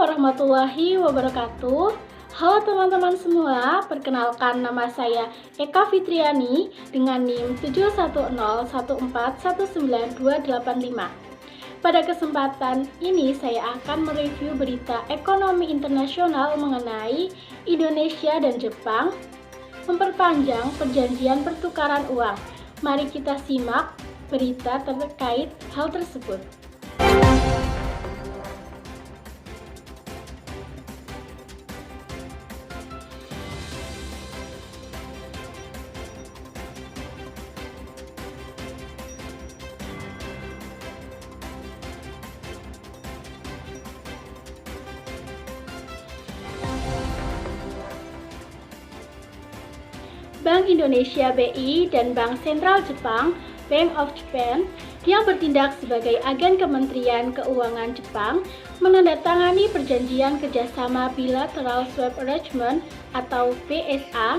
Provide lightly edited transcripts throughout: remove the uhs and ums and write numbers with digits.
warahmatullahi wabarakatuh. Halo teman-teman semua, perkenalkan nama saya Eka Fitriani dengan NIM 71014198285. Pada kesempatan ini saya akan mereview berita ekonomi internasional mengenai Indonesia dan Jepang memperpanjang perjanjian pertukaran uang. Mari kita simak berita terkait hal tersebut. Bank Indonesia BI dan Bank Sentral Jepang Bank of Japan yang bertindak sebagai agen Kementerian Keuangan Jepang menandatangani perjanjian kerjasama bilateral swap arrangement atau BSA.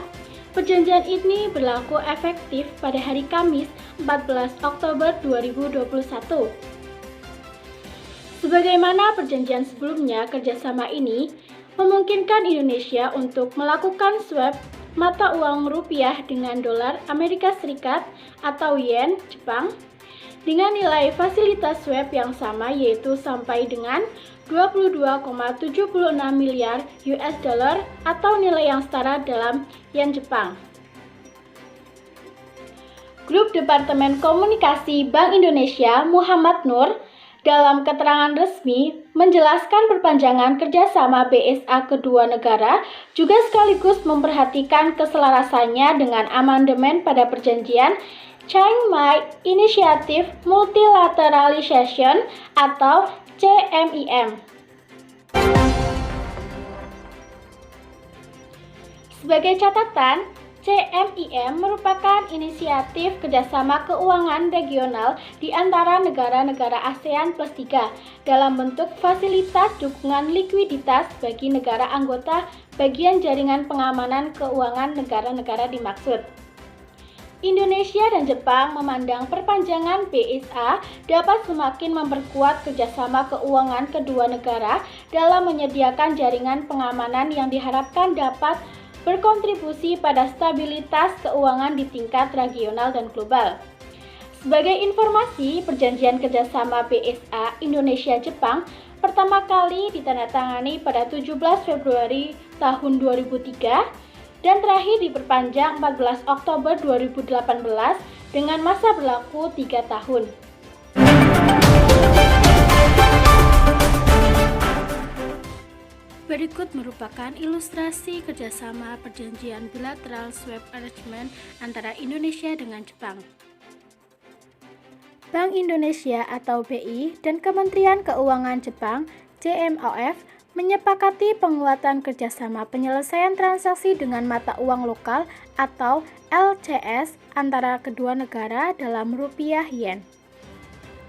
Perjanjian ini berlaku efektif pada hari Kamis 14 Oktober 2021. Sebagaimana perjanjian sebelumnya, kerjasama ini memungkinkan Indonesia untuk melakukan swap mata uang rupiah dengan dolar Amerika Serikat atau yen Jepang dengan nilai fasilitas swap yang sama, yaitu sampai dengan 22,76 miliar US dollar atau nilai yang setara dalam yen Jepang. Grup Departemen Komunikasi Bank Indonesia Muhammad Nur dalam keterangan resmi menjelaskan perpanjangan kerjasama BSA kedua negara juga sekaligus memperhatikan keselarasannya dengan amandemen pada perjanjian Chiang Mai Initiative Multilateralization atau CMIM. Sebagai catatan, CMIM merupakan inisiatif kerjasama keuangan regional di antara negara-negara ASEAN Plus 3 dalam bentuk fasilitas dukungan likuiditas bagi negara anggota bagian jaringan pengamanan keuangan negara-negara dimaksud. Indonesia dan Jepang memandang perpanjangan BSA dapat semakin memperkuat kerjasama keuangan kedua negara dalam menyediakan jaringan pengamanan yang diharapkan dapat berkontribusi pada stabilitas keuangan di tingkat regional dan global. Sebagai informasi, perjanjian kerjasama BSA Indonesia-Jepang pertama kali ditandatangani pada 17 Februari tahun 2003 dan terakhir diperpanjang 14 Oktober 2018 dengan masa berlaku 3 tahun. Berikut merupakan ilustrasi kerjasama perjanjian bilateral swap arrangement antara Indonesia dengan Jepang. Bank Indonesia atau BI dan Kementerian Keuangan Jepang JMOF menyepakati penguatan kerjasama penyelesaian transaksi dengan mata uang lokal atau LCS antara kedua negara dalam rupiah yen.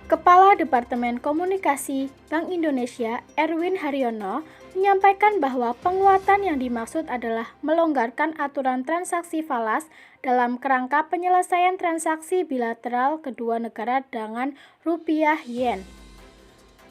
Kepala Departemen Komunikasi Bank Indonesia Erwin Haryono menyampaikan bahwa penguatan yang dimaksud adalah melonggarkan aturan transaksi falas dalam kerangka penyelesaian transaksi bilateral kedua negara dengan rupiah yen.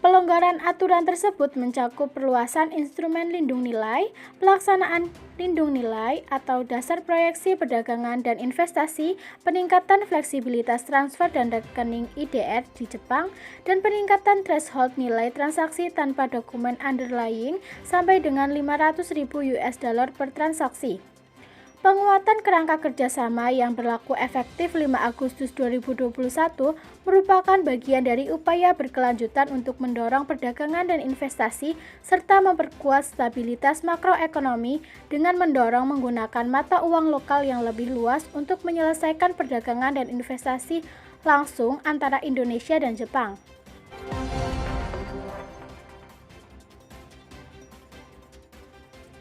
Pelonggaran aturan tersebut mencakup perluasan instrumen lindung nilai, pelaksanaan lindung nilai atau dasar proyeksi perdagangan dan investasi, peningkatan fleksibilitas transfer dan rekening IDR di Jepang, dan peningkatan threshold nilai transaksi tanpa dokumen underlying sampai dengan 500.000 US dollar per transaksi. Penguatan kerangka kerjasama yang berlaku efektif 5 Agustus 2021 merupakan bagian dari upaya berkelanjutan untuk mendorong perdagangan dan investasi serta memperkuat stabilitas makroekonomi dengan mendorong menggunakan mata uang lokal yang lebih luas untuk menyelesaikan perdagangan dan investasi langsung antara Indonesia dan Jepang.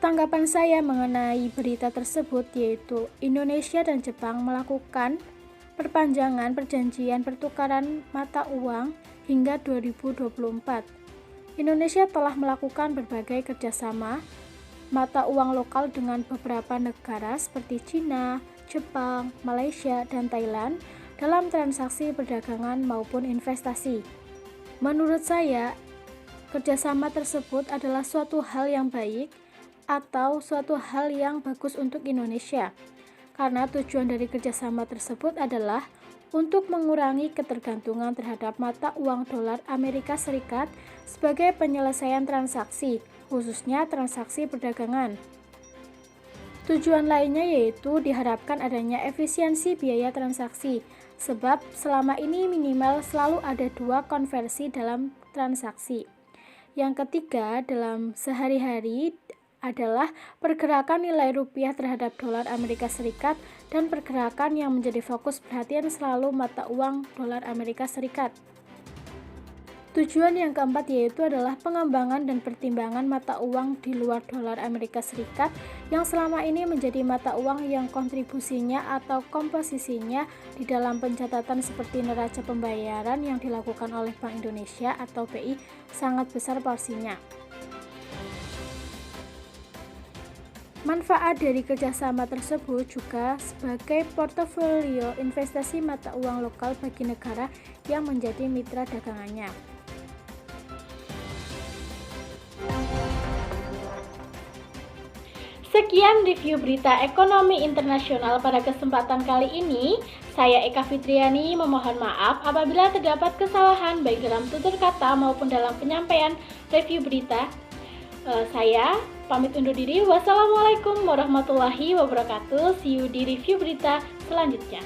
Tanggapan saya mengenai berita tersebut yaitu Indonesia dan Jepang melakukan perpanjangan perjanjian pertukaran mata uang hingga 2024. Indonesia telah melakukan berbagai kerjasama mata uang lokal dengan beberapa negara seperti China, Jepang, Malaysia, dan Thailand dalam transaksi perdagangan maupun investasi. Menurut saya, kerjasama tersebut adalah suatu hal yang baik atau suatu hal yang bagus untuk Indonesia. Karena tujuan dari kerjasama tersebut adalah untuk mengurangi ketergantungan terhadap mata uang dolar Amerika Serikat sebagai penyelesaian transaksi, khususnya transaksi perdagangan. Tujuan lainnya yaitu diharapkan adanya efisiensi biaya transaksi, sebab selama ini minimal selalu ada 2 konversi dalam transaksi. Yang ketiga, dalam sehari-hari adalah pergerakan nilai rupiah terhadap dolar Amerika Serikat dan pergerakan yang menjadi fokus perhatian selalu mata uang dolar Amerika Serikat. Tujuan yang keempat yaitu adalah pengembangan dan pertimbangan mata uang di luar dolar Amerika Serikat yang selama ini menjadi mata uang yang kontribusinya atau komposisinya di dalam pencatatan seperti neraca pembayaran yang dilakukan oleh Bank Indonesia atau BI sangat besar porsinya. Manfaat dari kerjasama tersebut juga sebagai portofolio investasi mata uang lokal bagi negara yang menjadi mitra dagangannya. Sekian review berita ekonomi internasional pada kesempatan kali ini. Saya Eka Fitriani memohon maaf apabila terdapat kesalahan baik dalam tutur kata maupun dalam penyampaian review berita. Saya pamit undur diri. Wassalamualaikum warahmatullahi wabarakatuh. See you di review berita selanjutnya.